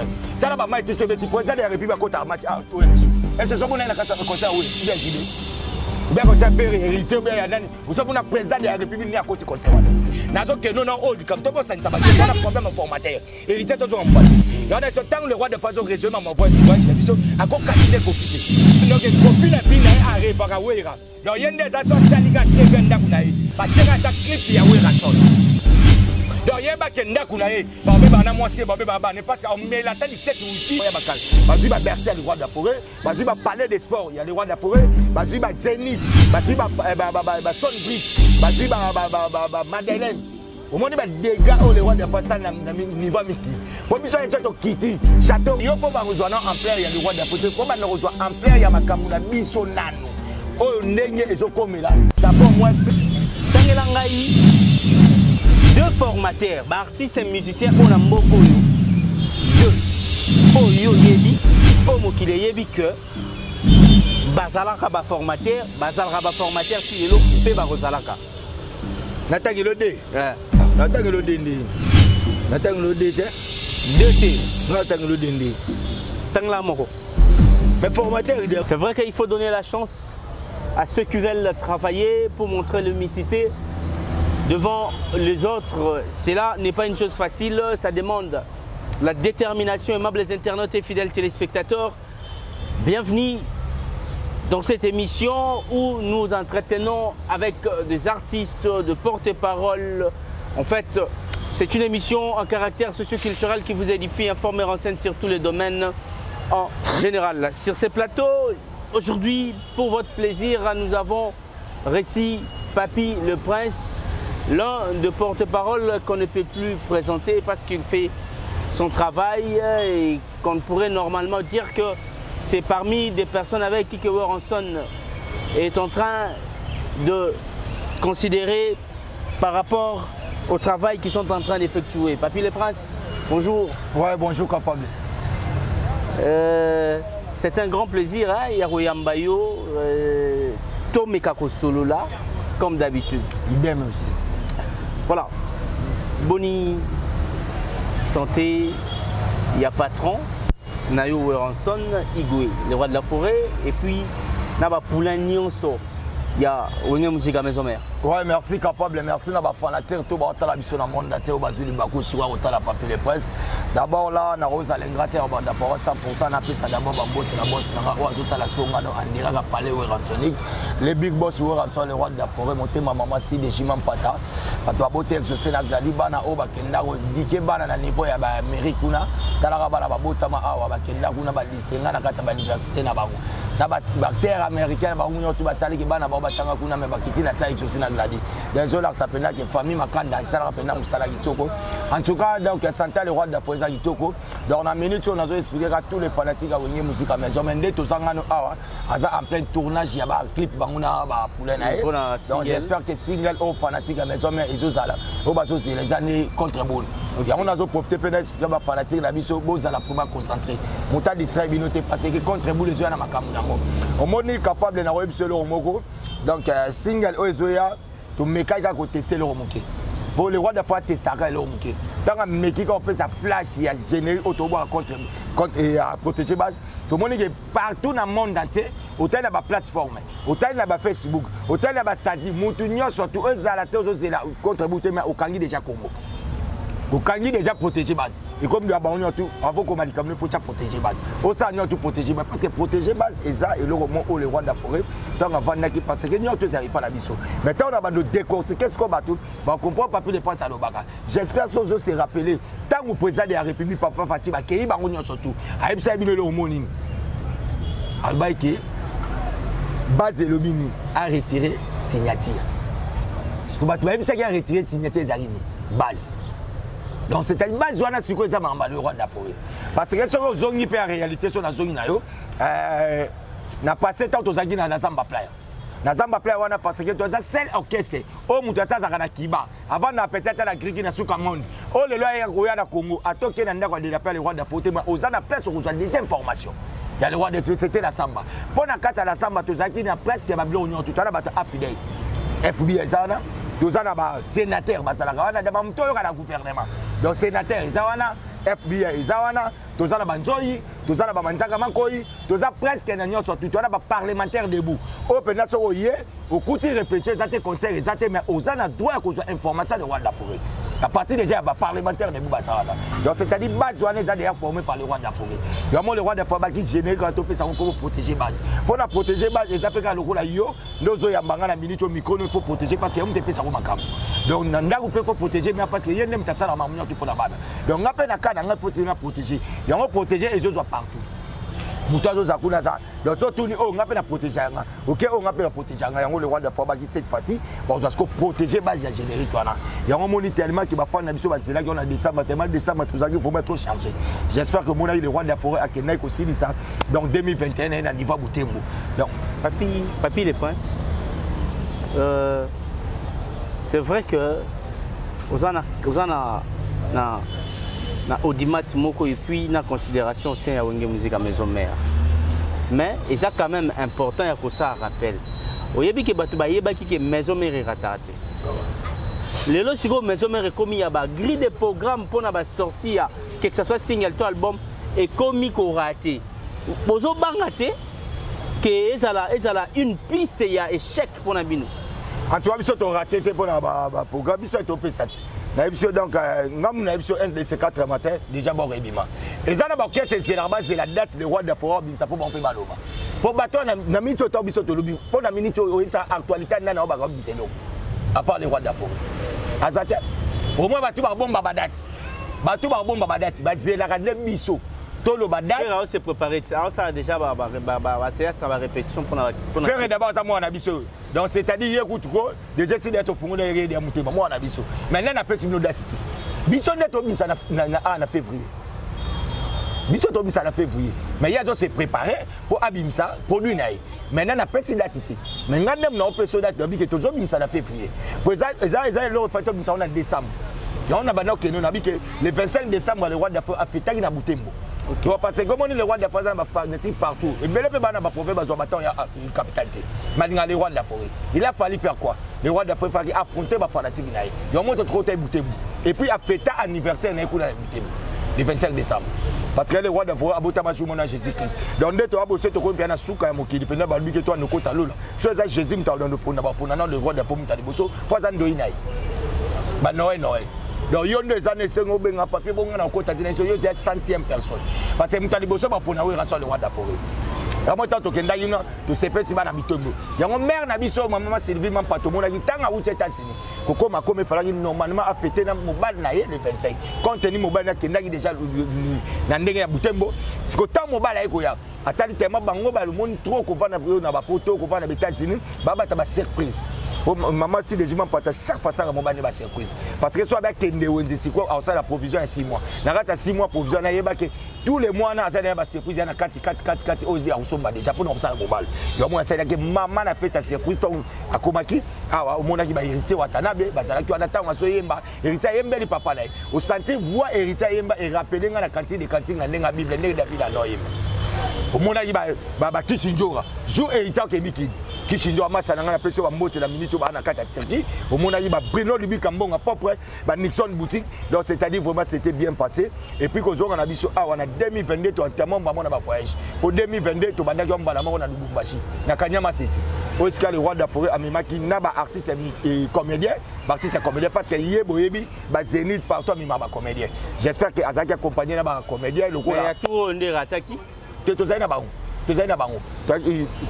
forêt. Tala ba mai tu se petit président de la République kota match ah oui. Est-ce que ça na kata kota oui, bien idée. Bien kota père hérité bien ya nani. Vous savez na président de la République ni à côté conservateur. Nazo que non old comme to bossa ntaba qui a problème formateur. Hérité to zo en boîte. Dans ce temps le roi de façon régional m'envoie du voyage biso à ko candidat copité. Donc copie la bina arrêt baka wera. Donc yende za so taliga tegenda kunayi. Ba tega ta clip ya wera son. Donc il y a des gens qui ont été parce qu'on met la tête du 7 ou 8. Il y a Bertel, le roi de la forêt. Il y a Palais des Sports, il y a le roi de la forêt. Il y a Zénith, il y a Sonbridge, il y a Madeleine. Au moins, il y a des dégâts où le roi de la forêt est niveau Miki. Pour que les gens quittent château, il y a pour rejoindre en plein, il y a le roi de la forêt. Pour que rejoindre en plein, il y a Makamuna Bisonano. Oh, Nenye et Zokomela. Ça peut au moins. Deux formateurs, artistes et musiciens, on a beaucoup. Deux. Oyo yebi, omo kile yebi que bazalaka ba formateur, si lelo pe ba rozalaka. Natangi lo de. Natangi lo de ndi. Natangi lo de te. Deux te. Natangi lo de ndi. Tangla moko. Mais formateur, c'est vrai qu'il faut donner la chance à ceux qui veulent travailler pour montrer l'humilité devant les autres. Cela n'est pas une chose facile, ça demande la détermination. Aimables internautes et fidèles téléspectateurs, bienvenue dans cette émission où nous entretenons avec des artistes, de porte-parole. En fait, c'est une émission en caractère socio-culturel qui vous édifie, informe et renseigne sur tous les domaines en général. Sur ces plateaux, aujourd'hui, pour votre plaisir, nous avons Récit Papy le Prince, l'un de porte-parole qu'on ne peut plus présenter parce qu'il fait son travail et qu'on pourrait normalement dire que c'est parmi des personnes avec qui Weranson est en train de considérer par rapport au travail qu'ils sont en train d'effectuer. Papy le Prince, bonjour. Ouais, bonjour, capable. C'est un grand plaisir, hein, Yaroyambayo, Tomekako Solo là, comme d'habitude. Idem aussi. Voilà, Boni, santé, il y a patron, Nayo Weranson, Igwe, le roi de la forêt, et puis Naba Poulain Nyonso, il y a Wenge Musica Maison Mère. Ouais, merci capable, merci Naba Fanatir, tout le monde, au Bazou du Bakou, sur la Papy les Presse. D'abord là, na Rose à l'Ingrater, d'abord ça, pourtant, on a fait ça d'abord, la bosse, on a la seconde, on dirait qu'à parler Weransonique. Les big boss Weranson, le roi de la forêt, monté ma maman si des Jiman Pata. À toi, beauté, exaucé, la Galibana, Oba, Kenda, Dike Bana, na niveau ya Amérique, Talarabala, Botama, Awa, Kenda, Kuna, Listinga, Nakata, l'université, Nabago. Na bactère américain, Bagunyo, tu batali, Bana, Babatanga, Kuna, Mabakiti, na sa exaucé, na Gladi. Désolé, ça peut être que famille Makanda, ça rappelle na Moussala Gitoko. En tout cas, donc, Santa, le roi de la forêt, Gitoko. Dans la minute, on a expliqué à tous les fanatiques à Wenge Musica Maison Mère, tout ça, en plein tournage, il y a un clip, Banguna, Poulainae. Donc, j'espère que single aux fanatiques à Maison Mère, ils ont ça là. C'est les années contre-boule. On a profité de l'expliquer aux fanatiques, la mission, ils ont la première concentrée. Mouta distrait, binoté, parce que contre-boule, ils ont un macamunamo. Au monde est capable de n'avoir eu le Romogo. Donc, single aux Ezoya, tout le mécaïque a testé le Romoké. Pour le roi de la forêt, tester le Romoké. Tant que mécaïque a fait sa flash, il a généré autobois contre protéger base. Tout le monde est partout dans le monde entier. Autant il y a des plateformes, autant il y a des Facebook, autant il y a des statuts. Moutounion, surtout eux, c'est la contre-boute, mais au Kangi déjà Congo. Au Kangi déjà protégé base. Et comme nous avons tout, avant qu'on m'a dit qu'il faut protéger base. Au sein, nous avons tout protégé base. Parce que protéger base, et ça, et le moment où le roi de la forêt, tant qu'on va parce que nous n'avons pas la mission. Maintenant, on a nous décortiquer qu'est-ce qu'on va tout. On comprend pas plus de penser à l'Obaga. J'espère que vous se rappeler, tant que le président de la République, Papa Fatima, qui est surtout, à Epsa, il est le homonyme. Albaïké, base et le mini, a retiré signature. Parce que même ça qui a retiré signature, c'est base. Donc c'est une base où on a su que ça m'a le roi de la forêt. Parce que si on a une réalité sur la zone, on a passé tant aux aguilles dans la Zamba Playa. Dans Zamba Playa, on a passé que c'est seul orchestre. Au Moutata Zakana Kiba. Avant, on a peut-être la Grigui dans le monde. Oh, le loi de Congo. À Tokyo, on a le roi de la forêt. Mais aux ans, on a place où on a des informations. Il y a le roi de la c'était la Samba. Pour la carte à la Samba, tous les gens presque qui ont tout à l'heure, affidèle. FBI, ça, tous les sénateurs, il y a le gouvernement. Donc, sénateur, FBI ezawana tozana banzoi tozana bamanzaka makoyi toza presque na nyonso tout tozana ba parlementaire debout o pena so oye okuti répéter ça te conseil ezate mais ozana droit ko information de Rwanda Forêt à partir déjà ba parlementaire debout basala donc c'est-à-dire base wana eza déjà formé par le Rwanda Forêt vraiment le Rwanda Forêt qui génère quand on peut ça pour protéger base pour la protéger base les apeka lokola yo ndozo ya mbanga na minute au micro il faut protéger parce que on te peut ça makam donc nanda ko peut protéger mais parce que yende mtasala mamunyo qui pour la bana donc ngape na kada nga faut protéger yango protéger les autres partout mutazo za kuna za donc surtout ni on ngape na protéger nga OK on ngape na protéger nga yango le Rwanda Forêt qui cette fois-ci on doit se protéger base ya générique wana yango moni tellement que ba fa na biso ba zela qu'on a décembre tellement décembre tout ça qu'il faut mettre chargé j'espère que mon avis le Rwanda Forêt a kenai ko ça donc 2021 na niveau Butembo donc papi les princes c'est vrai que osana na audimat moko et puis na considération c'est ya wenge musique à maison mère mais et ça quand même important ya ko ça rappel oyebi ke batu ba yebaki ke maison mère ratate lelo siko maison mère komi ya ba grille de programme pour na ba sortir que ça soit single to album et komi ko raté bozo bangate que ezala une piste ya échec pour na bino en tu vois biso to raté pour na ba programme biso to pesa na émission donc ngam na émission 1 de ces 4 matin déjà bon rebima et ça na ba que c'est la base de la date de Rwanda Forêt bim ça pour bon pe baloba pour bato na minute to biso to lobi pour na minute o ça actualité na na ba bim c'est donc à part le Rwanda Forêt azate au moins bato ba bomba ba date ba zela ka de biso to lo ba date on s'est préparé ça déjà c'est ça va répétition pour faire d'abord ça moi na biso donc c'est-à-dire écoute ko déjà si d'être fongo de rede mutema moi na biso maintenant na pesi no date biso net to bimsa na février biso to bimsa na février mais il y a donc c'est préparé pour abimsa produit naï maintenant na pesi date mais ngandem na peso date bi que to zo bimsa na février pour ça le fait to bimsa na décembre et on a bana que nous habite le 25 décembre le roi d'Afrique a fêté na Butembo. Tu vois parce que comme on est le roi d'Afrique va faire partout et belle bana ba province ba zo baton ya capitalité malinga le roi d'Afrique il a fallu faire quoi le roi d'Afrique fallait affronter ba fanatique naï il a monté trop Butembo et puis a fêté anniversaire na Butembo le 25 décembre parce que le roi d'Afrique a bota ma jour Jésus-Christ donc dès to a bossé to ko pia na suka ya mokili pena ba lui que toi no kota lola so ça Jésus mta dans le roi d'Afrique mta liboso kwa za ndo inaï ba Noël donc il y a des années qui ont été papier pour nous côté de yo 100e personne parce que mutali boso ba pona we raso le Rwanda Forêt Kamo tanto kenda yino to sepesi bana bitombo. Yango mère na biso maman Sylvie mam patomo na kitanga uti États-Unis. Kokoma comme falaki normalement affecté na mobile na ye le 25. Compte tenu mobile na kenda déjà na ndenge ya Butembo. Siko tant mobile ayiko ya. Atali tellement bango ba le monde trop ko vana na ba photo ko vana États-Unis, baba ta ba surprise. Maman si les gens partent chaque fois ça mobile ba surprise. Parce que soit avec kende wenzi siko au ça la provision à 6 mois. Na rata 6 mois provision na yeba ke tous les mois na ça ba surprise na 4 osdi a déjà pour nous ça global. Yo moi ça que maman a fait sa surprise ton akomaki awa o mona ki ba héritier watanabe bazala ki anata ngaso yemba héritier yemba li papa na au sentir voix héritier yemba et rappeler nga na cantine na ndenga bible ndenge David a no yemba o mona ki ba kishinjora jour héritier ke biki kishinjora masa na nga na peso ba mbote la minute ba na kata Turquie o mona ki ba Bruno Lubi Kambonga propre ba Nixon boutique donc c'est-à-dire vraiment c'était bien passé et puis ko zonga na biso awa na 2022 to entièrement ba mona ba voyage au 2022 to banda jomba na na Lubumbashi na Kanyama Sisi Oscar le roi de la forêt amimaki na ba artiste et comédien artiste et comédien parce que yebo yebi ba Zénith partout mi ba comédien j'espère que azaki accompagné na ba comédien le ko ya tout ndé rataki to zaina bango to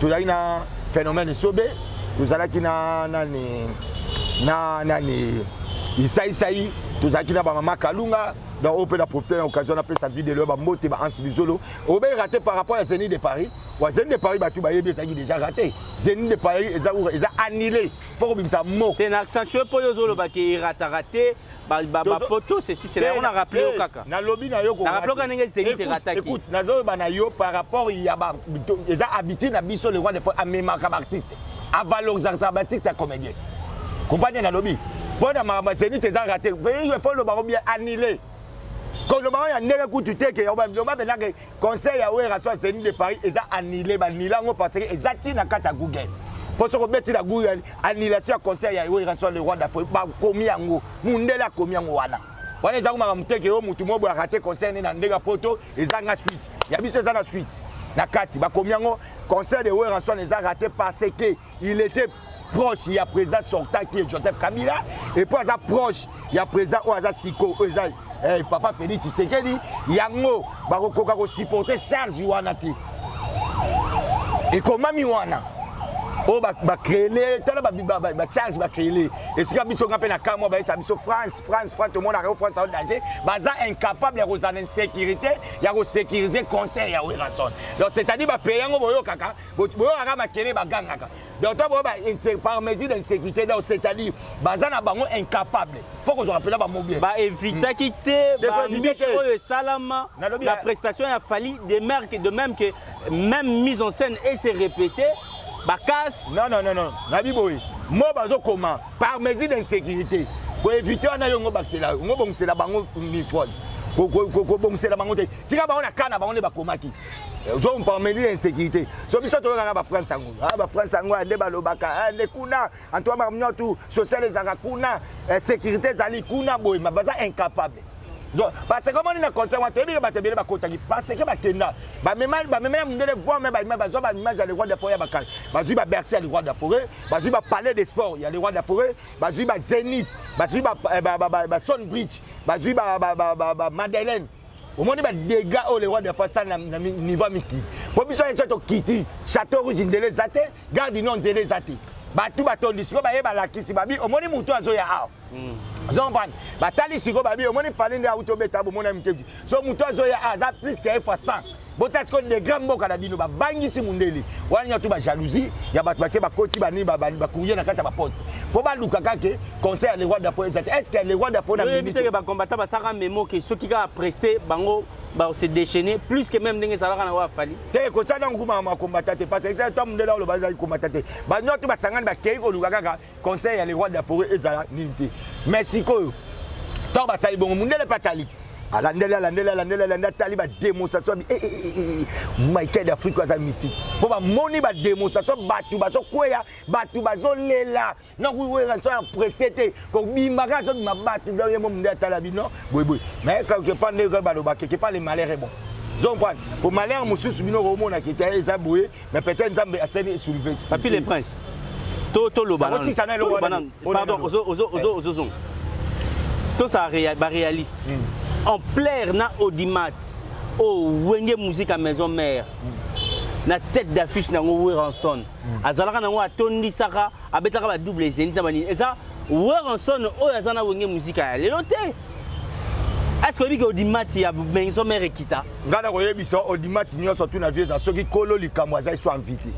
zaina phénomène sobe to zalaki na nani Isaï to zalaki na ba mama Kalunga donc on peut la profiter à l'occasion d'appeler sa vie de l'homme moté ba Ansi Bizolo on va raté par rapport à Zénith de Paris ou Zénith de Paris ba tout ba yebé ça qui déjà raté Zénith de Paris ils a annulé faut que ça mot c'est accentué pour yozolo ba qui raté ba poto c'est si c'est là on a rappelé au kaka na lobby na yo ko na rappelé quand ngé Zénith raté écoute na do ba na yo par rapport il y a ba ils a habitué na biso le roi de à même comme artiste à valoriser artistique c'est comédien compagnie na lobby bon na Zénith ils a raté il faut le ba bien annulé. Quand le moment il y a un coup de tête que le conseil à Ouera soit Zénith de Paris ils ont annulé parce que ils ont na kata Google pour se remettre la Google annulation conseil à Ouera soit le roi d'Afrique ba komi yango mundela komi yango wana wana eza komaka muteke yo mutu mo boya raté concert na ndega poto ezanga suite ya biso ezana suite na kati bakomi yango concert de Weranson eza raté parce que il était proche il y a présent sortant qui est Joseph Kabila et puis eza proche il y a présent oza Siko eza papa Félix Tshisekedi yango bakokoka ko supporter charge wana ti et comment mi wana o ba créer tala ba charge ba créer et si biso ngape na kamwa ba esa biso France tout le monde a France en danger baza incapable ya kozana insécurité ya ko sécuriser concert ya Weranson donc c'est-à-dire ba payer ngo boyo kaka boyo kaka ba kene ba gangaka donc to bo ba par mesure d'insécurité donc c'est-à-dire baza na bango incapable faut que je rappelle ba mobile ba éviter quitter ba micho le salama la prestation a fallu de même que même mise en scène et se répéter. Bakas. Non. Nabiboy. Moi, bazo comment? Par mesure d'insécurité. Pour éviter on a eu on bon la bango mifose. Bon c'est la bango. Si ka bango na kana bango ne bakomaki. Donc par mesure d'insécurité. So biso to nga ba France sango. Ba France sango ande balobaka ande kuna Antoine Marmiotu social ezaka kuna sécurité zali kuna boy mabaza incapable. Parce que comme on est dans le concert, on a parce que même mundele voir même image à le roi de forêt bakal. Bazu ba Bercy le roi de forêt, bazu ba palais des sports, il y a le roi de forêt, bazu ba Zénith, bazu ba Sunbridge, bazu ba Madeleine. Au moins des dégâts au le roi de forêt ça niveau miki. Pour biso eso to kiti, château rouge ndele zate, garde du nom ndele zate. Batu baton disiko ba yeba la kisi babi au moins mutu azoya a. Zomban batali siko babi au moins fallait nda utobeta bo mona mkebi so mutu azoya aza plus que fois 100 botasko de grand mboka na bino ba bangisi mundeli wanya tu ba jalousie ya batu batie ba koti bani ba courir na kata ba poste po ba luka kake concert les rois d'Afrique est-ce que les rois d'Afrique na minute ba combattant ba saka mémo que ceux qui va prester bango ba se déchaîner plus que même ndenge salaka na wa fali te ko tsana nguma ma combattant parce que toi mundela lo baza combattant ba nyoto ba sangana ba kei ko luka kaka concert ya les rois d'Afrique ezala ninte merci ko to ba sali bongo mundele patali alandela tali ba démonstration Michael d'Afrique aza misi po ba moni ba démonstration batu bazo kweya batu bazo lela na Weranson presté ko bimaka so mabatu do yemo mundela tala bino boy mais quelque part ne ba lo ba quelque part le malheur est bon zompan pour malheur mususu bino ko mona ki ta eza boye mais peut-être nzambe aseni soulever papi les princes to lo banan pardon ozo to ça réaliste en plaire na audimat au wenge musique à maison mère na tête d'affiche na Weranson azalaka na wa tondi saka abetaka ba double Zénith bani eza Weranson o azana wenge musique à lelote est-ce que biko audimat ya maison mère ekita ngana ko yebiso audimat nyonso tu na vieux za soki kolo likamwa za so invité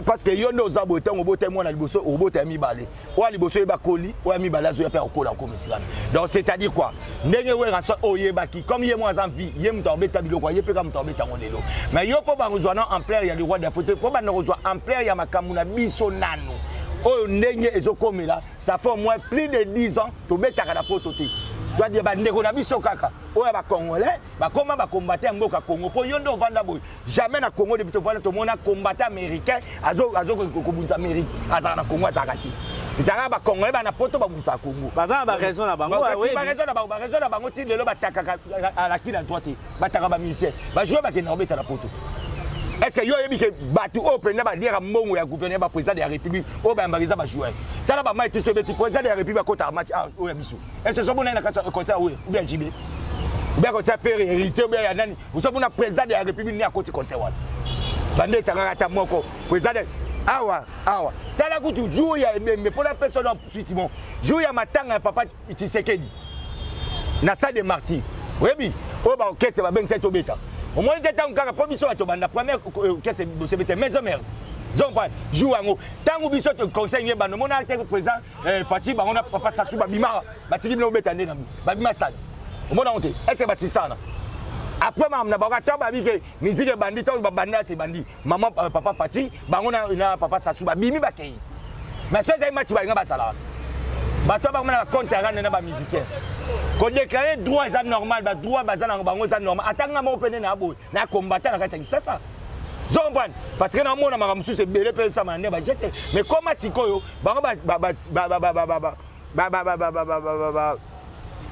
parce que yondo za bote ngo bote mona liboso o bote mibale o liboso yeba koli o mibale azo ya pe okola ko misikana donc c'est-à-dire quoi ndenge Weranson oyebaki comme yé moi en vie yé mto obeta biloko yé pe ka mto obeta ngolelo mais yo po ba ngozwana en plaire ya le roi de photo po ba ngozwa en plaire ya makambu na biso nano o ndenge ezokomela ça fait au moins plus de 10 ans to beta ka na pototé soit dire ba ndeko na biso kaka oya ba congolais ba koma ba combattre mboka Congo po yondo vanda boy jamais na Congo depuis to vanda to mona combattant américain azo ko bunza Amérique azana na Congo azakati izanga ba congolais ba na poto ba bunza Congo bazana ba raison na bango oui ba raison na bango ti lelo bataka à la qui la droite bataka ba ministère ba jouer ba kena obeta na poto. Est-ce que yo yebi ke batu open ba dire mbongo ya gouverneur ba président de la République o ba mbariza ba jouer tala ba mai tiso beti président de la République kota match o ya biso est-ce que so bona na kata concert ou bien jibe bien concert faire hérité bien ya nani vous so bona président de la République ni akoti concert wana bande sanga ta moko président awa tala kutu jour ya mais pour la personne ensuite bon jour ya matanga ya papa Tshisekedi na stade de Martyrs webi o ba kese ba bengisa to beta au moins des temps quand biso to banda première qu'est-ce que maison merde zompa joue ngo tangu biso to conseiller bando mona te président Fati ba on a papa Sassou ba bima ba tiki no betande na ba bima sad au moins on te est-ce que ba c'est ça après mam na ba ta ba bi ke musique bandi to ba banda c'est bandi maman papa Fati ba on a papa Sassou ba bimi ba kei mais ça c'est match ba nga ba sala ba to ba na compte rendre na ba musicien ko déclarer droit est normal ba droit bazana bango za normal atanga mo pene na boy na combattant na kati ça zomban parce que na mona makamusu c'est belé pe ça mane ba jete mais comment sikoyo bango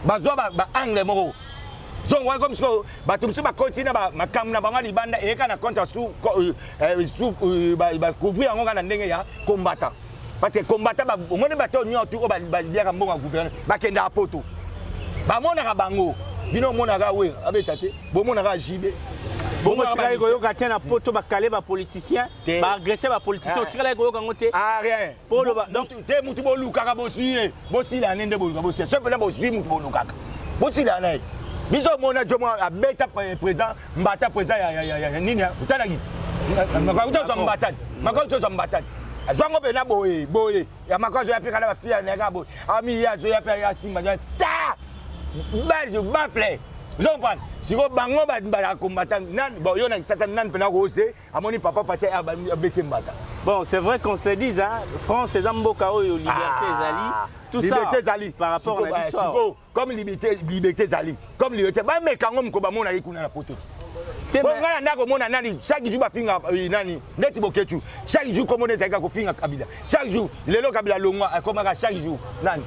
bazwa ba angle moko donc ouais comme ça bato mso ba continue ba kamna bango libanda et kana compte sous ba couvrir yango kana ndenge ya combattant parce que combattant ba moni bato nyoto ko ba liaka mbonga gouverneur ba kenda apoto ba mona ka bango bino mona ka we abetate bo mona ka jibe bon tika ko yoka tena poto ba kale ba politicien ba agresser ba politicien tika ko yoka ngote ah rien polo ba donc te mutu bo luka ka bo suye bo sila nende bo luka bo suye sepe na bo suye mutu bo luka bo sila na biso mona jomo abeta président mbata président ya nini utana ki makauto so mbata makauto so mbata azwango be na boye ya makazo ya pika na ba fia na ka bo ami ya zo ya pe ya simba ta bajo baple zompan siko bango ba combattant nan bon yo na sasa nan pena ko ose amoni papa patia abete mbata. Bon, c'est vrai qu'on se le dise, hein, France et Zamboka, liberté Zali, tout liberté ça Zali. Par rapport à l'histoire. Comme liberté Zali, comme liberté, bah mais quand on commence à écouter la poteau. Bon, on a comme on a nani chaque jour ba finga nani neti boketu chaque jour comme on est avec ko finga Kabila chaque jour le lo Kabila longwa comme chaque jour nani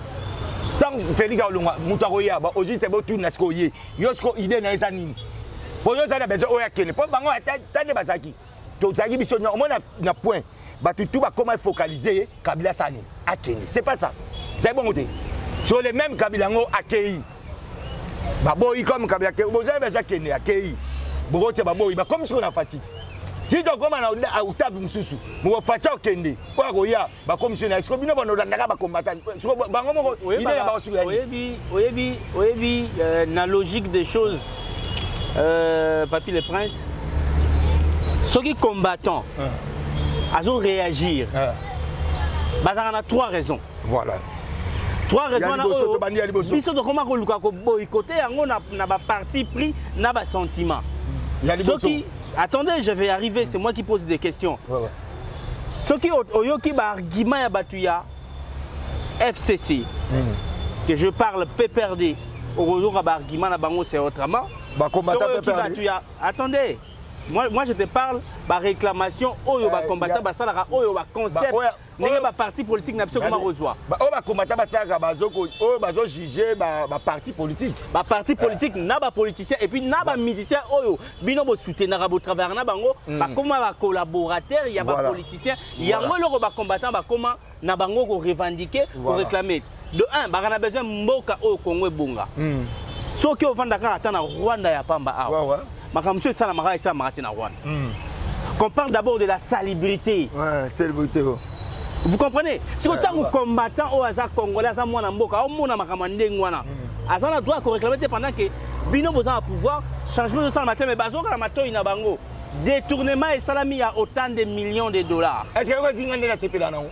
tant Félix Olongwa mutaroya ba oji c'est botu nasko ye yosko idée na esa nini po yo za bezo oya kene po bango tande basaki to zaki biso on na point bah tout va comment focaliser Kabila Sani à Kenya. C'est pas ça. C'est bon côté. Sur les mêmes Kabila ngo accueilli. Bah boy comme Kabila vous avez déjà Kenya accueilli. Bon c'est bah boy bah comme ce qu'on a fait. Si donc comme on a utabu msusu. Mo facha Kenya. Kwa goya bah comme ce na est-ce que bino bono ndaka ba combattant. Bango mo il est là-bas sur oyebi na logique des choses Papi le Prince. Ceux qui combattants à réagir. Bah, on a trois raisons. Voilà. Trois raisons. Biso de comment on a boycotté, on a parti pris, on a sentiment. Ceux qui, attendez, je vais arriver, c'est moi qui pose des questions. Ceux qui ont qui argument à Batuya, FCC, que je parle PPRD, au argument à Bango, c'est autrement. Attendez. Moi je te parle de réclamation, de combattant, de concept, de parti politique, de reçoit. De combattant, de juger de parti politique. De parti politique, de politicien et puis de musicien, de soutien, de travail, de collaborateur, il y a des politiciens, il y a des combattants, de revendiquer, de réclamer. De un, on a besoin de Mboka au Congo et Bunga. Ceux qui ont fait Dakar, Rwanda, il y a pas monsieur Salamara et Samarati na Rwanda. Qu'on parle d'abord de la salubrité. Ouais, salubrité. Vous comprenez? Si autant que combattant au hasard congolais, à Mwana Mboka, au Mona Makamande Ngwana, à ça doit qu'on réclame pendant que Bino besoin de pouvoir, changement de ça matin, mais bazo la matin il a bango. Détournement et salami à autant de millions de dollars. Est-ce que vous avez dit que c'est là non?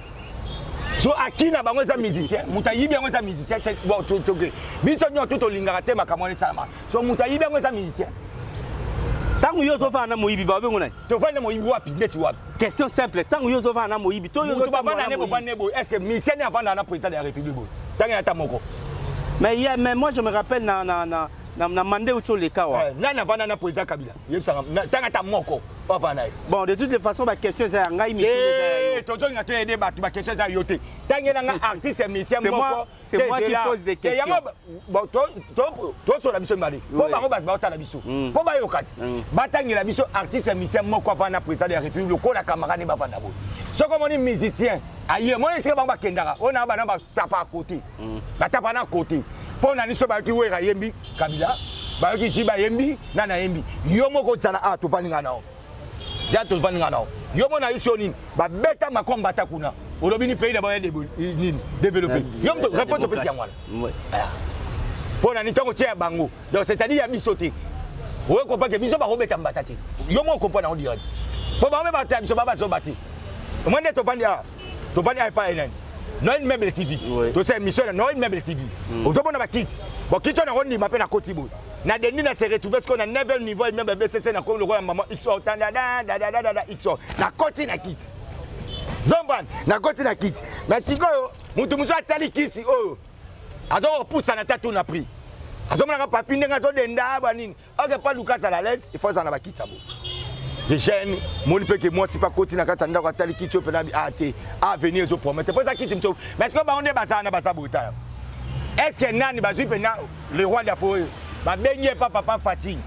So aki na bango za musicien, mutayibi yango za musicien, c'est bon tout OK. Biso nyo tout olingaka ma kamone salama. So mutayibi yango za musicien. Tant que vous avez un moïbi, vous avez question simple. Tant que vous avez un moïbi, est-ce que Michel n'est pas le président de la République? Mais moi je me rappelle na mandé où les cas. Na président Kabila. Bon, de toutes les façons, ma question c'est un gars c'est moi qui pose des questions. Pour na niso ba ki wera yembi Kabila ba ki jiba yembi nana yembi yomo ko sana a to vaninga nao za to vaninga nao yomo na iso nini ba beta makombata kuna olobi ni pays d'abord nini développer yomo to répondre au président wala pour na ni tongo tia bango donc c'est-à-dire ya bisoté ouais comprendre que biso ba robeta mbata te yomo comprendre on direct pour ba me ba ta biso ba zo bati moi ne to vania pas enen non une meuble TV to c'est mission non une meuble TV ozobona ba kit bon kit on a roni mapé na kotibo na deni na se retrouver ce qu'on a 9e niveau et même BCC na comme le roi maman XO da XO na koti na kit zomban na koti na kit mais sikoyo mutu muso atali kit oh azo poussa na tatu na prix azomona ka papi ndenga zo denda ba nini ok pas Lucas à la laisse il faut ça na ba kit abo les jeunes, moi que moi si pas continuer à attendre quand tali kit à venir zo promettre pour ça kit mais est-ce que ba on est basa na basa brutal est-ce que nani bazui pena le roi d'Afrique ba benye pas papa Fati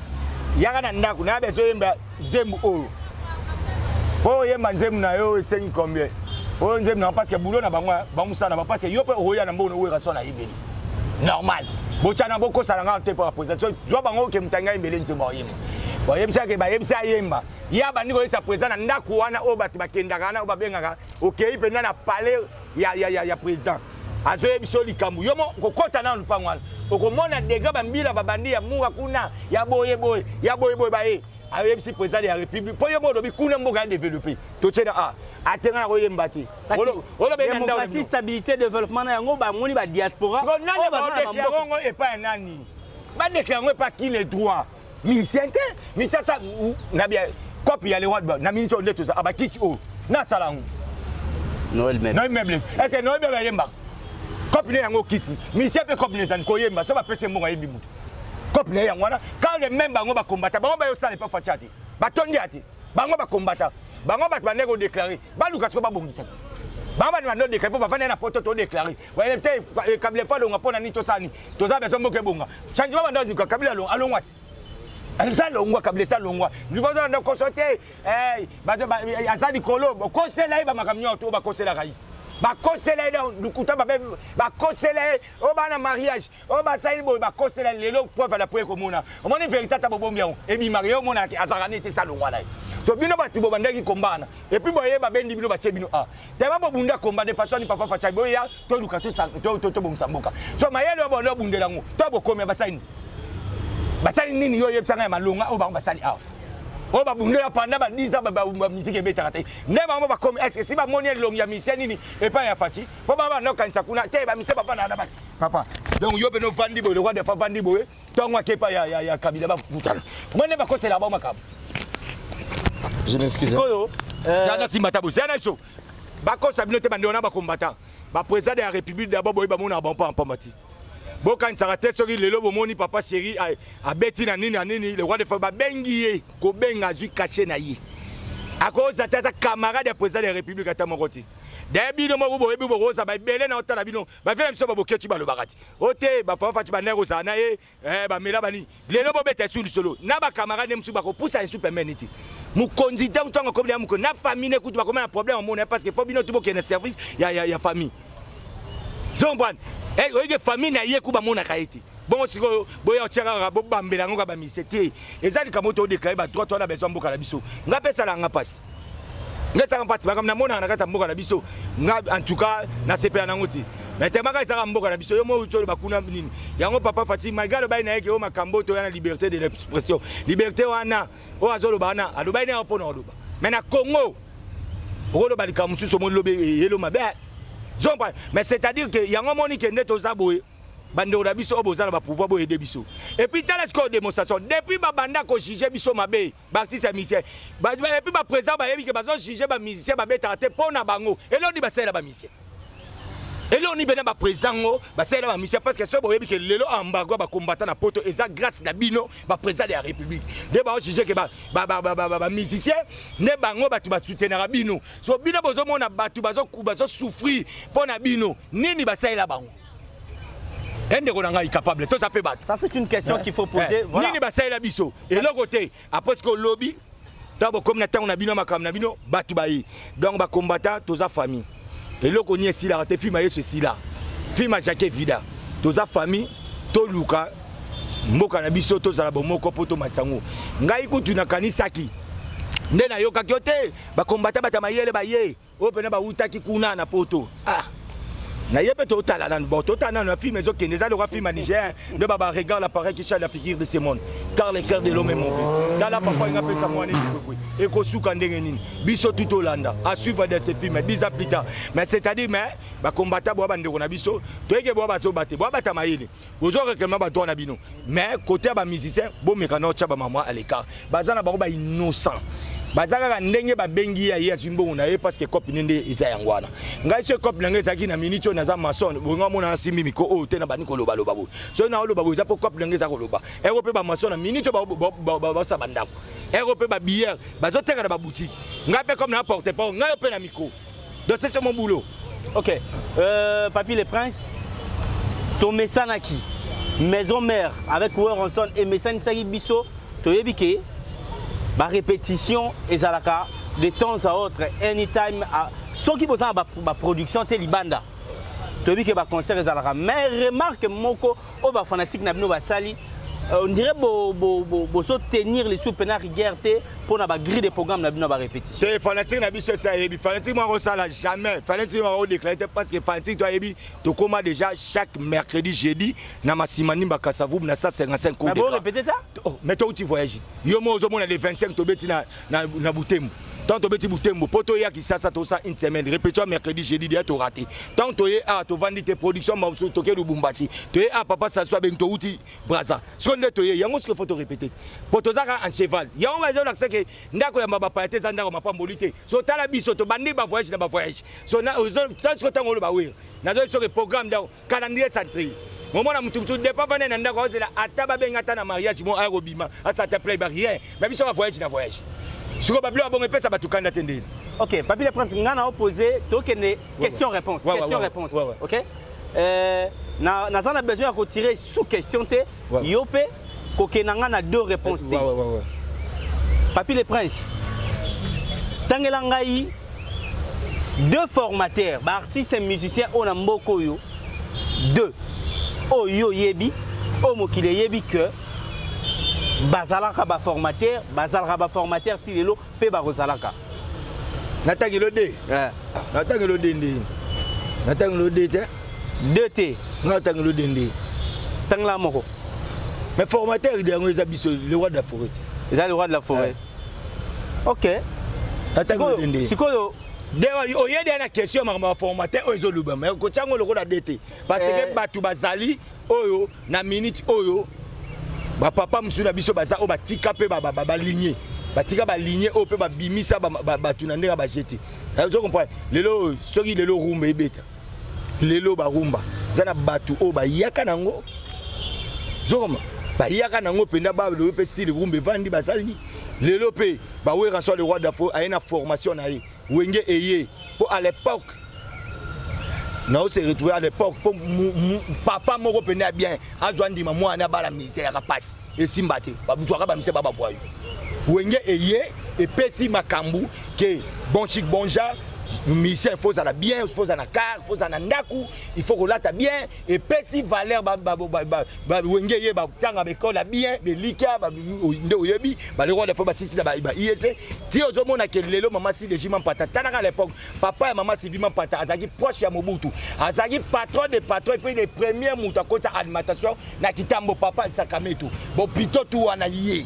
yaka na ndako na beso yemba zembu oyo po yemba nzemu na yo esengi combien o nzemu na parce que boulot na bango sana ba parce que yo pe oya na mbono oyo raso na ibeli normal bochana boko sala nga te pour présentation doit bango ke mutanga imbele nzemu oyemba bo yemsa ke ba yemsa yemba ya bandi ko esa président na ndako wana o batu bakendaka na o babengaka okei pena na palais ya président azoye biso likambu yo mo kokota na lupango wana okomona dega bambila babandi ya muka kuna ya boye bae ayoye bisi président ya république po yo mo lobi kuna mboka développer to tshena atenga ko yemba te olo be nda démocratie stabilité développement na yango ba moni ba diaspora ko nani ba déclarer et pas nani ba déclarer pas qui les droits miliciente mi ça na bien copie ya le roi na minito ndeto ça abakiti o na salangu Noël meuble est-ce que Noël be yemba copine yango kiti miliciente pe copine zan ko yemba so ba pese mo yebi mutu copine yango wana quand les mêmes bango ba combattre bango ba yo sala pas fachati ba tondi ati bango ba combattre bango ba ba nego déclarer ba luka so ba bongisa bango ba no déclarer pa fana na poto to déclarer wa te kabile fa longa pona ni to sani to za beso mboke bonga changement ba ndazi ka kabila long alongwati ça longwa kabile ça longwa likozo na consulter bazo azali kolo ko sela ba makamnyo to ba ko sela rais ba ko sela dans lukuta ba ko sela o ba na mariage o ba saini bo ba ko sela lelo preuve la preuve komona o moni vérité ta bombi yango e bi mario mona ki azarani te ça longwa lai so bino ba tibo bandaki kombana et puis boye ba bendi bino ba che bino tellement bo bunda komba de façon ni papa facha boya to lukato sa to bongsa mboka so mayelo bo no bundela ngo to bo komya ba saini basali nini yo yebsanga malonga o ba basali awa o ba bundela panda ba 10 ans ba musique ebeta kate ne ba ba comme est-ce que si ba moni long ya mission nini e pa ya fachi po ba no kanisa kuna te ba mise papa na ba papa donc yo be no vandi bo le roi de vandi bo to ngwa ke pa ya kabila ba butana mone ba kosela ba makabo je m'excuse ça na simata bo ça na so ba kosa bino te ba ndona ba combattant ba président de la république d'abord bo ba mona ba pa en pamati boka nsarate soki lelo bomoni papa chéri a beti na nini le roi de Faba bengiye ko benga zui caché na yi akoza taza camarade ya président de la république ata mokoti debi no mo boyebi bo rosa ba belé na otala bino ba vele mso ba boketi ba lobakati ote ba papa fati ba nero za na ye ba mela bani lelo bo beta sur solo na ba camarade msu ba ko poussa sur permanenti mu candidat mtonga ko bia mu ko na famille kutu ba ko na problème mo na parce que faut bino tubo kene service ya famille zombran oye famille na ye kuba mona kaiti bon siko boya otchaka bo bambela ngo ba misete ezali kamoto déclarer ba droit na besoin mboka na biso nga pesa la nga passe nga sa passe ba na mona na kata mboka na biso nga en tout cas na CPA na ngoti mais tellement ka sa mboka na biso yo mo utolo bakuna nini yango papa Fati magalo ba na yeke o makambo to yana liberté de l'expression liberté wana o azolo bana aloba ina opona oloba mais na Congo olo ba likamusu so mo lobe yelo mabe zomba mais c'est-à-dire que yango moni ke ndeto zaboye bando na biso oboza na ba pouvoir bo aider biso et puis tel est-ce que démonstration depuis ba banda ko juger biso mabe ba artiste musicien ba et puis ba président ba yebi ke bazo juger ba musicien ba beta te pona bango et lo di ba sela ba musicien et lo ni bena ba président ngo ba sela ba musicien parce que so bo yebi ke lelo embargo ba combattant na poto eza grâce na bino ba président de la république de ba juger ke ba musicien ne bango ba tu ba soutenir bino so bino bozo mona ba tu bazo souffrir pona bino nini ba sela bango. Ça c'est une question qu'il faut poser. Voilà. Nini ba sala biso et le côté après ce que lobby tabo comme na temps na bino makam na bino batu bayi donc ba combattant toza famille et le ko niesi la te film ceci là film Jacques Vida toza famille to luka mboka na biso to zala bomoko poto matsango ngai kutu na kanisaki nde na yoka kyote ba combattant batamayele baye opena ba utaki kuna na poto na yebe total nan bon total nan film ezo ke neza le film Niger de baba regarde l'appareil qui change la figure de ce monde car le cœur de l'homme est mauvais dans la papa nga pesa mwana et ko suka ndenge nini biso tout Hollanda à suivre de ce film 10 ans plus tard mais c'est-à-dire mais ba combattant bo bande ko na biso to yeke bo ba so batte bo bata mayele bozo réclamer ba droit na bino mais côté ba musicien bo mekano cha ba mama à l'écart bazana ba innocent bazaka ndenge ba bengi ya yesu mbongo na ye parce que copine nde isa yangwana ngai so copine ngai zaki na minito na za mason bonga mona simi miko o te na bani ko loba loba bo so na loba bo za po copine ngai za ko loba europe ba mason na minito ba sa bandako europe ba bière bazoteka na ba boutique ngai pe comme na porte pas ngai pe na miko donc c'est mon boulot. OK Papy le Prince to mesanaki maison mère avec Weronson et mesanisaki biso to yebike ba répétition ezalaka de temps à autre anytime ceux qui besoin ba production te libanda to yebike ba concert ezalaka mais remarque moko o ba fanatique na bino ba sali on dirait bo tenir les sous pénal rigueur pour na ba grille de programme na bino ba répétition. Te fanatique na biso ça yebi fanatique moi ça là jamais fanatique moi déclarer parce que fanatique toi yebi to comment déjà chaque mercredi jeudi na masimani ba kasavu na 155 coups de. Mais bon répéter ça? Oh mais toi où tu voyages? Yo mo zo mona le 25 to beti na Butembo. Tant to beti Butembo poto ya ki ça to ça une semaine répétition mercredi jeudi dia to raté. Tant to ye a to vendre tes productions ma so to ke Lubumbashi. To ye a papa ça soit ben to uti Braza. So ne to ye yango ce qu'il faut te répéter. Poto zaka en cheval. Ya on va dire que que ndako ya mabapa te zanda ko mapambolité. So tala biso to bandi ba voyage na ba voyage. So na tant que tango lo ba wer. Na zo le programme dans calendrier centré. Moment na mutu dépend vane na ndako ozela ataba benga ta na mariage mo aerobima. Asa te play ba rien. Mais biso va voyage na voyage. Sur le papier, on peut ça tukanda tendeli. OK, papier le prince ngana opposé, donc question-réponse, question-réponse. OK? Na zana besoin de retirer sous question te, yopé kokenanga na deux réponses te. Papier le prince. Tangela ngai deux formateurs, ba artiste et musicien on mboko yo. Deux. O yo yebi, o mokile yebi que bazalaka ba formateur tilelo pe ba rozalaka natangelo de natangelo de ndi natangelo de te deux te natangelo de ndi tangla moko mais formateur de ngo ezabiso le roi de la forêt eza le roi de la forêt OK natangelo de ndi sikoyo dewa oyede na question ma formateur ozo luba mais ko chango le roi de DT parce que batu bazali oyo na minute oyo ba papa musuna biso baza o batika pe ba lignée batika ba lignée o pe ba bimisa ba tunandeka ba jeter vous comprenez lelo soki lelo rumba ebeta lelo ba rumba zana batu o ba yaka nango zoma ba yaka nango penda ba le pe style rumba vandi basali lelo pe ba wera so le roi d'Afro a une formation na ye wenge eye pour à l'époque. Non, c'est retrouvé à l'époque pour papa moko pena bien azwandi maman na bala misère ya passe et simbate babutwaka ba misé baba voyo wenge eye et pesi makambu que bon chic bon genre misère faut ça bien faut ça na car faut ça na ndaku il faut que là ta bien et pesi valeur wenge eye ba tanga bekol bien de lika ba ndo yebi ba le roi de fois sisi ba IEC ti ozomona que lelo maman si régime pata tanaka à l'époque papa et maman si vivement pata azaki proche ya Mobutu azaki patron et puis les premiers muta kota alimentation na kitambo papa sakametu bo pito tu wana yé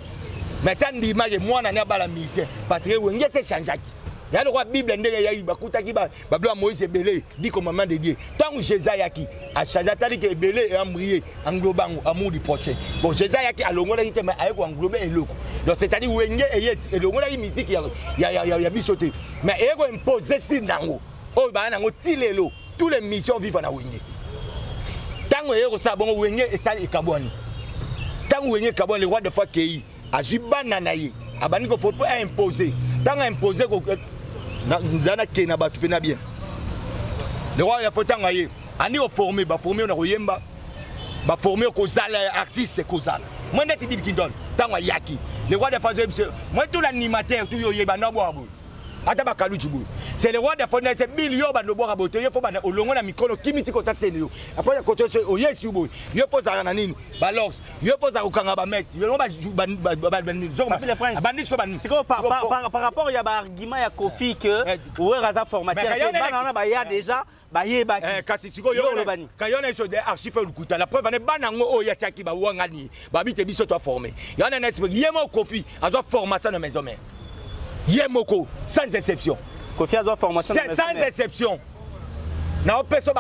mais tandi image mwana na bala misère parce que wenge se changeaki. Il y a le roi Bible ndenge ya bakutaki ba bablo Moïse ebelé dit commandement de Dieu tant Jésus yaki a changé tali que ebelé et embrié englobant amour du prochain bon Jésus yaki alongola ki te mais ayeko englober eloko donc c'est-à-dire wenge et elongola ki musique ya bisoté mais ayeko imposer style nango o ba nango tilelo tous les missions vivent na wenge tant ayeko sa bon wenge et ça ekaboni tant wenge kaboni le roi de fois kei azui banana ye abani ko faut pas imposer tant imposer ko nzana kena batu pena bien le roi ya fotanga ye ani o former ba former na koyemba ba former ko zala artiste ko zala moi ndeti bid kidon tanga yaki le roi de fazer moi tout l'animateur tout yo yeba na boabo ata ba kaluchi bu c'est le roi de fazer c'est bilio ba no boka boto yo fo ba olongo na mikono kimiti ko ta senyo après ko to o yesi bu yo fo zala na nini ba lox yo fo za ukanga ba met yo ba bandis ko bandis par rapport ya ba argument ya Kofi que ouais raza formateur bana ba ya déjà ba yeba kasi siko yo le bani kayona iso de archive lukuta la preuve ne bana ngo o ya chaki ba wangani ba bite biso to former yana na esprit yemo Kofi azo formation na maison mère yemoko sans exception Kofi azo formation sans exception na opeso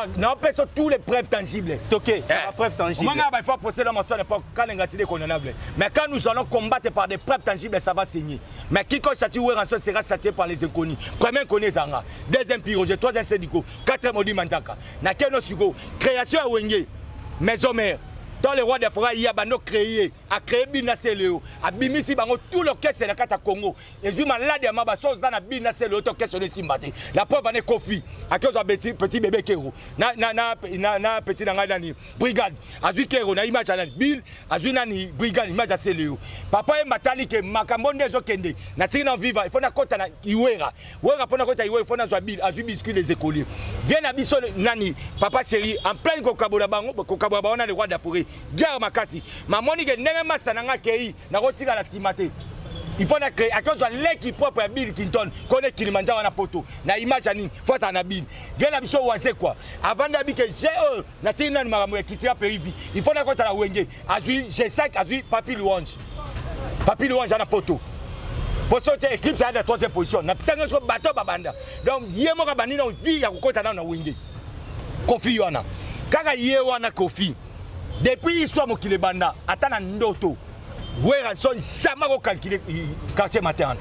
tous les preuves tangibles. OK, preuves tangibles. Il faut procéder dans son époque quand l'ingratitude est condamnable. Mais quand nous allons combattre par des preuves tangibles, ça va saigner. Mais quiconque châtie ou rançon sera châtié par les inconnus. Premier connu Zanga, deuxième Piroge, troisième Sédico, quatrième Odi Mantaka. Na keno sugo, création à Wenge, maison mère, Dans le roi de forêt, il y a bando créé, a créé Binasseleo, a bimisi bango tout l'orchestre de la Kata Congo. Et je malade à ma basso, zana Binasseleo, l'orchestre de Simbate. La preuve en est Kofi, à cause d'un petit bébé Kero, na petit nangadani, brigade, à Zui Kero, na image à Bill, à Zunani, brigade, image à Seleo. Papa est matali que Makamone Zokende, na tirina viva, il faut na kota na Iwera, Wera pour na kota Iwera, il faut na Zoabil, à Zui biscuit des écoliers. Viens à Bisso Nani, papa chéri, en plein Kokabola Bango, Kokabola, on a le roi de la forêt. Guerre makasi mamoni ke ndenge masananga kei na kotika la simate il faut na créer à cause de l'équipe propre à Bill Clinton connaît Kilimanjaro na poto na image ani face à Nabil vient la biso wase quoi avant d'abi que j'ai na tina na maramu kitira perivi il faut na kota la wenge azui G5 azui papi louange na poto pour sortir équipe ça à la 3e position na pitanga so bateau babanda donc yemo ka banina vie ya kokota na wenge Kofi wana kaka ye wana Kofi. Depuis l'histoire de Kilebanda, attends Ndoto, Weranson, jamais calculé quartier matin.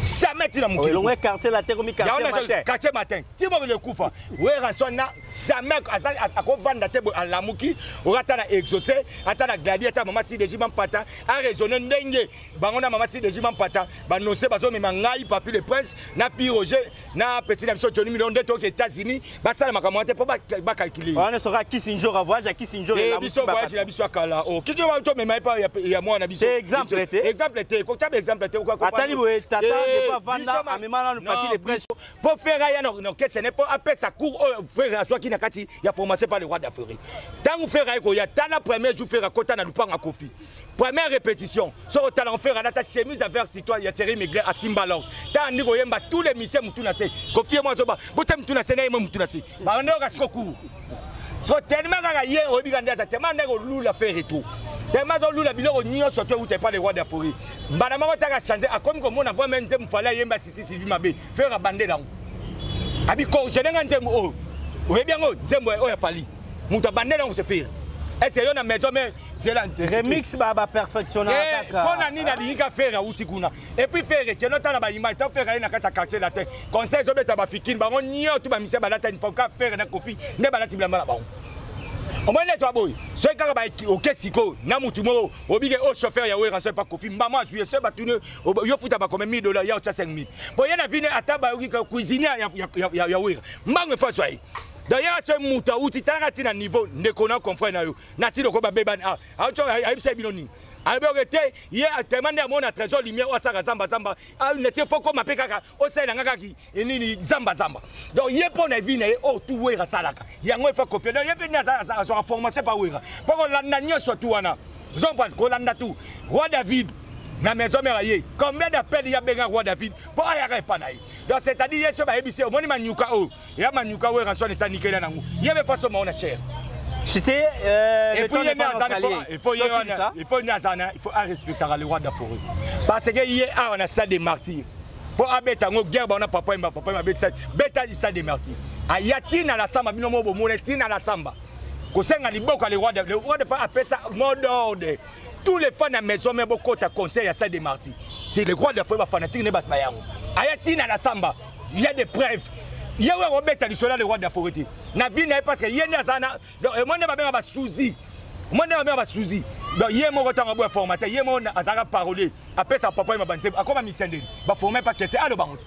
Jamais tu n'as mon quartier la terre comme quartier matin. Tu m'as le coup. Weranson n'a jamais à quoi vendre la terre à la mouki, ou à la exaucé, à la gladiateur, maman si des jimans pata, à raisonner n'engue, banana maman si des jimans pata, banosé bazo mais mangaï, papi le prince, n'a piroger, n'a petit nation Johnny million de aux États-Unis, basa la macamonte pour pas calculer. On ne saura qui c'est un jour à voyage, à qui c'est un jour à voyage, la biso à Kala. Oh, qui tu vas toi, mais pas il y a moi, on a biso. Exemple, exemple, quoi tu as exemple, quoi attendez, oui, tata, de pas vendre, à même dans le papier de presse. Pour faire rien, non, que ce n'est pas après sa cour, frère, soit qui n'a qu'à il y a formation par le roi d'Afrique. Tant que vous faites il y a tant la première jour faire à côté na lupanga Kofi. Première répétition, sur le talent faire à ta chemise à vers citoyen, il y a Thierry Migler à Simbalos. Tant ni goyemba tous les missions mutunase. Kofi et moi zoba, botem mutunase na moi mutunase. Ba on est au cours. So tellement gagné au biganda ça tellement nego lou la faire et tout. Tellement lou la bilo nyo surtout où t'es pas le roi d'Afrique. Madame on t'a changé à comme on a vraiment nzem fala yemba sisi sisi mabe. Faire abandé là. Abi ko je n'ai nzem oh. Oui bien oh nzembo oh ya pali. Muta bandé là on se fait. Est-ce que na maison mais c'est là remix baba perfectionner kaka. Bon ani na linga faire outi kuna. Et puis faire que notre na ba image ta faire na kata quartier la terre. Conseil zo beta ba fikine ba on nyo tout ba mise ba la ta une fois ka faire na Kofi ne ba la ti blamba la ba. O mone toi boy. Ce kaka ba OK siko na mutu mo obige au chauffeur ya we rançon pas Kofi mbama azuye ce ba tune yo futa ba comme $1000 ya cha 5000. Bon yana vine ataba cuisiner ya we. Mbango fa soyi. D'ailleurs, ce mouta où tu t'arrêtes à niveau, ne connaît confrère na yo. Nati loko ba beban a. A tu a ibse biloni. Alors que hier tellement de mon trésor lumière au saka zamba zamba. A n'était faut comme apeka ka. O sai na ngaka ki nini zamba zamba. Donc hier pour na vie na o tu wera salaka. Yango il faut copier. Donc hier pe na ça so formation pa wera. Pour qu'on landa nyoso tu wana. Vous en prenez ko landa tout. Roi David na maison meraillé. Combien d'appels il y a besoin roi David pour ayaka pas naï. Donc c'est-à-dire yeso ba ebise o moni manyuka o. Ya manyuka we rançon ça nikela nangu. Yebe façon mon cher. C'était et puis il faut respecter le roi d'Afrique. Parce que hier on a ça des martyrs. Pour abeta ngo guerre on a papa beta ça des martyrs. Ayatina la samba binomo bo monetina la samba. Ko senga liboko le roi de appelle ça mot d'ordre. Tous les fans à maison mais beaucoup ta conseil à ça des martyrs. C'est le roi d'Afrique fanatique ne bat pas yango. Ayatina la samba. Il y a des preuves. Il y a un Robert traditionnel le roi d'Afrique. Na vie n'est parce que il y a donc moi ne va pas souci. Moi ne va pas souci. Donc il y a mon temps à formater, il y a mon azara parler. Après ça papa m'a banté. À quoi m'a missionné? Ba former pas que c'est à le banque.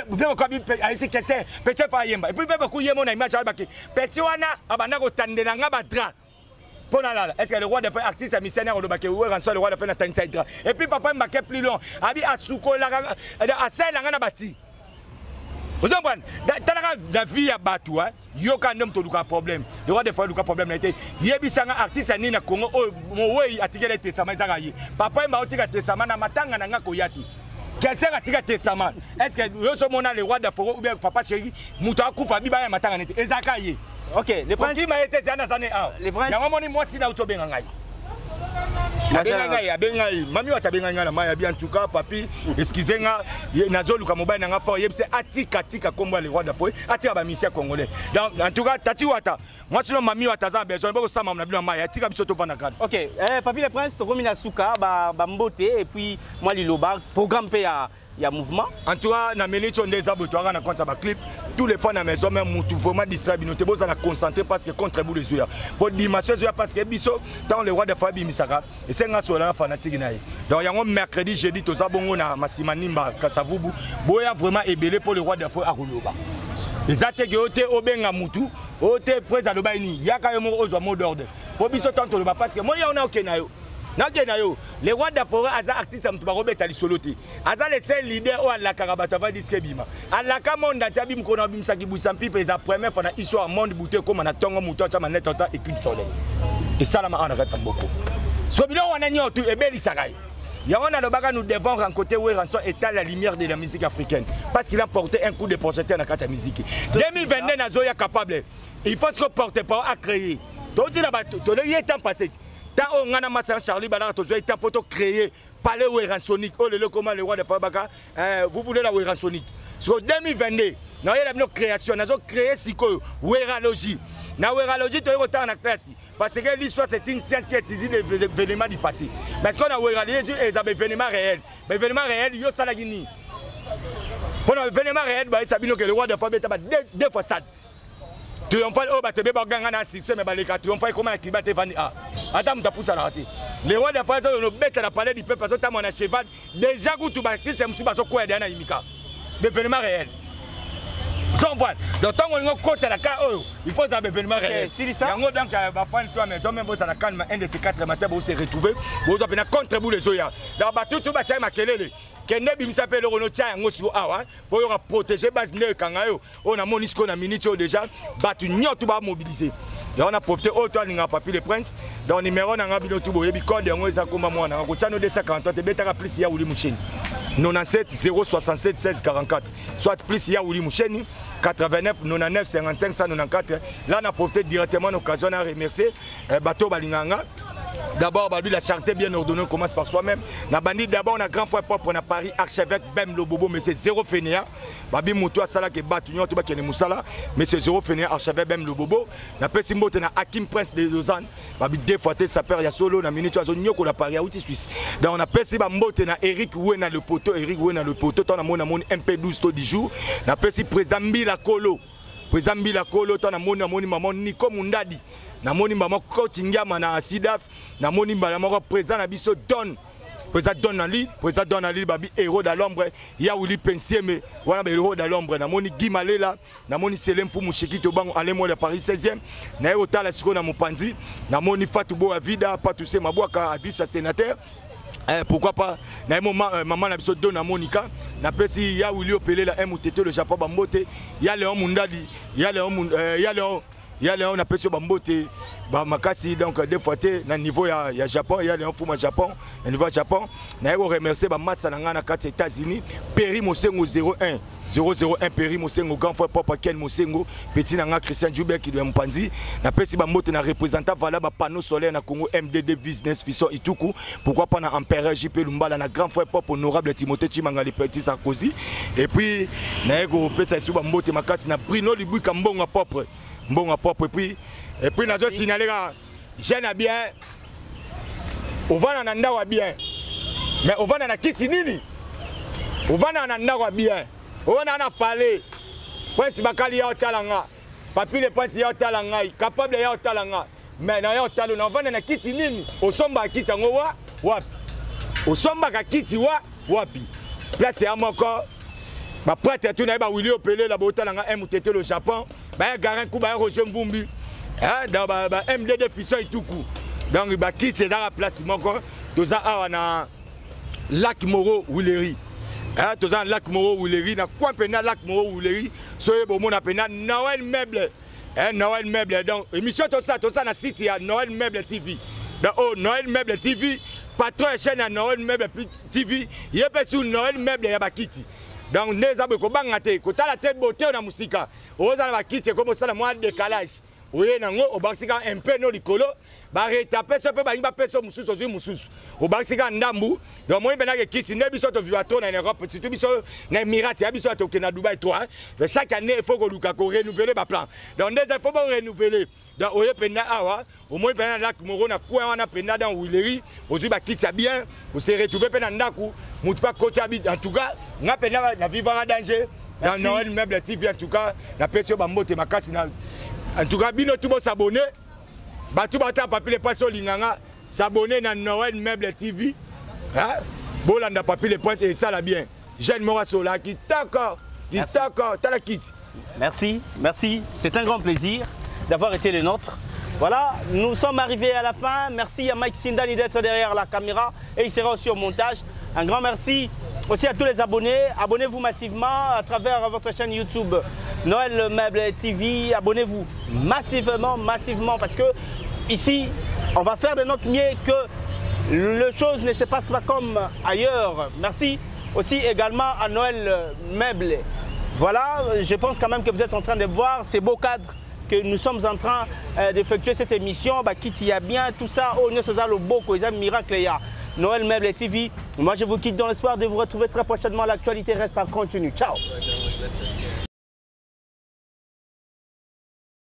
Vraiment comme à essayer que c'est petit fa yemba. Et puis fait beaucoup yemo na image ba que petit wana abanda ko tandela nga ba dra. Ponala, est-ce que le roi de faire artiste missionnaire au Baké ou le roi de faire na inside dra. Et puis papa m'a plus long. Abi asuko la à celle nga na bati. Vous comprenez? Dans la vie à Batou, il y a un problème. Le roi de faire un problème. Il y a un artiste qui a Congo, qui a tiré le testament. Papa m'a tiré le testament, matanga na koyati. Qu'est-ce que tu as testament? Est-ce que le roi de Foro ou bien papa chéri, Mouta Koufa Biba matanga nete? Ezakaye. OK, le prince qui m'a été dans années 1. Le prince. Il y a un moment moi si na auto bengangai. Mami watabenga na maya bien en tout cas papi excusez-moi nazoluka mobile na ngafa yebse atika kombo le roi d'Afrique atika ba mission congolais donc en tout cas tati wata moi sinon mami wataza besoin bako sama na bilo maya atika biso to vana kan. OK papi le prince to komina suka ba mbote et puis moi liloba programme pe ya mouvement en tout cas na meli chonde za boto na compte ba clip tous les fans à la maison, même Moutou, vraiment distraits, nous devons nous concentrer parce que contre vous les yeux. Pour dimanche, parce que Bisso, tant le roi de Fabi Misaka, et c'est un soir fanatique. Donc, il y a un mercredi, jeudi, tout ça, bon, on a Massimanimba, Kassavubu, Boya vraiment ébélé pour le roi de Fabi à Rouloba. Les attaques étaient au Benga Moutou, au thé près à l'Obaini, il y a quand même un mot d'ordre. Pour Bisso, tant que le bas, parce que moi, il y en a au Kenayo. Les rois d'Afrique, Aza artiste, Robert Alisoloté. Aza les seuls leaders où la Karabatava disque bima. À la Camonda, Tabim Konabim Saki Boussampi, et la première fois, ils sont en monde bouté comme on a tongo mouton, chaman net et clip soleil. Et ça, là, on a fait beaucoup. Soit bien, on a dit tout et bel Isaray. Yawana le baga nous devons rencontrer où Ranson état la lumière de la musique africaine. Parce qu'il a porté un coup de projecteur dans la musique. 2022, Nazoya capable. Il faut se porter par à créer. Tout le temps passé. Tant on a massé Charlie Balara, tu as pour créer parler Ouéran Sonic. Oh le comment le roi de Fabaka, vous voulez la Ouéran Sonic. Sur 2022, nous avons une création, nous avons créé Ouéralogie. La Ouéralogie, tu as autant en classe. Parce que l'histoire, c'est une science qui est utilisée des événements du passé. Parce qu'on a Ouéralogie, et des événements réels. Mais événements réels, il y a ça la Guinée. Pour les événements réels, ça veut dire que le roi de Fabaka a deux fois ça. Tu as fait tu as système tu as fait comment tu as attends, tu as poussé à la rater. Les rois de France ont bête à la palais du peuple parce que tu as mon cheval. Déjà, tu as fait c'est un petit peu quoi derrière Imika. Des événements réels. Sans voile. Donc, tant qu'on compte à la carte, il faut un événement réel. C'est ça. Donc, toi, mais même si la calme, un de ces 4 matins, vous se retrouver, vous avez contre vous les oya. Donc, tout le monde a maquillé. Kende bimisa pe loro no tia ngo su awa pour protéger base ne kangayo on a monisco na minute déjà batu nyoto ba mobiliser et on a profité auto ninga papi le prince dans numéro na ngabino tout boyebi code ngo eza koma mwana ngo chano 243 te betaka plus ya uli mucheni 97 067 16 44 soit plus ya uli mucheni 89 99 55 194 là on a profité directement l'occasion à remercier bateau balinganga. D'abord, la charité bien ordonnée commence par soi-même. D'abord, on a grand frère propre, on a Paris, archevêque, Bem Lobobo, mais c'est zéro fainéant. Babi Moutoua Sala qui est battu, mais c'est zéro fainéant, archevêque, Bem Lobobo. On a Pessimbo, on a Hakim Prince de Lausanne. Babi deux fois, sa père, il y a solo, on a Minute, on a Paris, à Suisse. Donc, on a Pessimbo, on a Eric Ouena le poteau, on a mon MP12 tôt 10 jours. On a Pessimbo, président Mbila Kolo. Président Mbila Kolo, on a mon maman Nico Mundadi. Namoni maman Kotingama na Sidaf, namoni maman président na biso Don, président Donali, babi héros de l'ombre, Yaouli Pensieme, voilà héros de l'ombre, namoni Guy Malela, namoni Selem Fumushiki Tobango, allez-moi de Paris 16e, na Ota la Siko na Mopanzi, namoni Fatoubo Avida, Patousé Mabouaka, Adisha sénateur. Pourquoi pas na maman na biso Dona Monica na pesi ya Willy Opelé la MTT le Japon bambote ya Léon Mundadi ya Léon a pesi bambote ba makasi donc deux fois na niveau ya Japon ya Léon Fuma Japon na niveau Japon na yo remercier ba massa na ngana kati États-Unis Perry Mosengo 001 Perry Mosengo grand frère papa Ken Mosengo petit na Christian Joubert qui doit mpanzi na pesi bambote na représentant voilà ba panneau solaire na Congo MDD business Fiso Ituku pourquoi pas na empereur JP Lumbala na grand frère papa honorable Timothée Chimanga le petit Sarkozy et puis na yo pesa su bambote makasi na Bruno Libuika mbonga propre et puis nous avons signalé que jeune a bien, on va en andar bien, mais on va en kiti nini, on va en andar bien, on va en parler, prince bakali ya otalanga, papi le prince ya otalanga, capable ya otalanga, mais na ya otalanga, on va en kiti nini, au somba kiti ngowa wapi, au somba kiti wapi, place c'est à mon corps. Ma prêtre tout na ba Willy Opelé la botalanga MTT le Japon ba garan ku ba Roger Mvumbi dans ba MDD Fiso Ituku donc ba quitte c'est dans la place moko toza awa na Lac Moro Wuleri toza Lac Moro Wuleri na kwa pena Lac Moro Wuleri soye bo mona pena Noël meuble Noël meuble donc émission tout ça na site ya Noël meuble TV donc Noël meuble TV patron chaîne à Noël meuble TV yebe sur Noël meuble ya ba kiti. Donc, nous avons dit que la tête beauté na musika. Nous avons dit que comme ça, le décalage. Oui, nous avons un peu de colo. Ba retaper ce peu ba imba peso mususu ozu mususu. Obasika ndambu. Donc moi benaka kiti ne biso to vivato na Europe, surtout biso na Emirates, biso to na Dubaï toi. Chaque année il faut que luka ko renouveler ba plan. Donc des il faut renouveler. Donc oye penda awa, au moins penda Lac Moro na kwa wana penda dans Wileri, ozu ba kiti bien, on se retrouver penda ndaku, mutu pa côté habite en tout cas, na penda na vivre en danger. dans Noël Meuble TV. En tout cas, la personne Bambote Makasi. En tout cas, bino tout s'abonner. Batu bata papi les points sur Linganga. S'abonner dans Noël Meuble TV. Hein? Bolanda papi les points et ça la bien. Jeanne Morasola qui t'accorde. Merci, merci. C'est un grand plaisir d'avoir été les nôtres. Voilà, nous sommes arrivés à la fin. Merci à Mike Sindani d'être derrière la caméra et il sera aussi au montage. Un grand merci aussi à tous les abonnés. Abonnez-vous massivement à travers votre chaîne YouTube Noël Meuble TV. Abonnez-vous massivement parce que ici, on va faire de notre mieux que les choses ne se passent pas comme ailleurs. Merci aussi également à Noël Meuble. Voilà, je pense quand même que vous êtes en train de voir ces beaux cadres que nous sommes en train d'effectuer cette émission. Qui y a bien tout ça, au miracle. Noël Meuble TV. Moi je vous quitte dans l'espoir de vous retrouver très prochainement. L'actualité reste en continu. Ciao.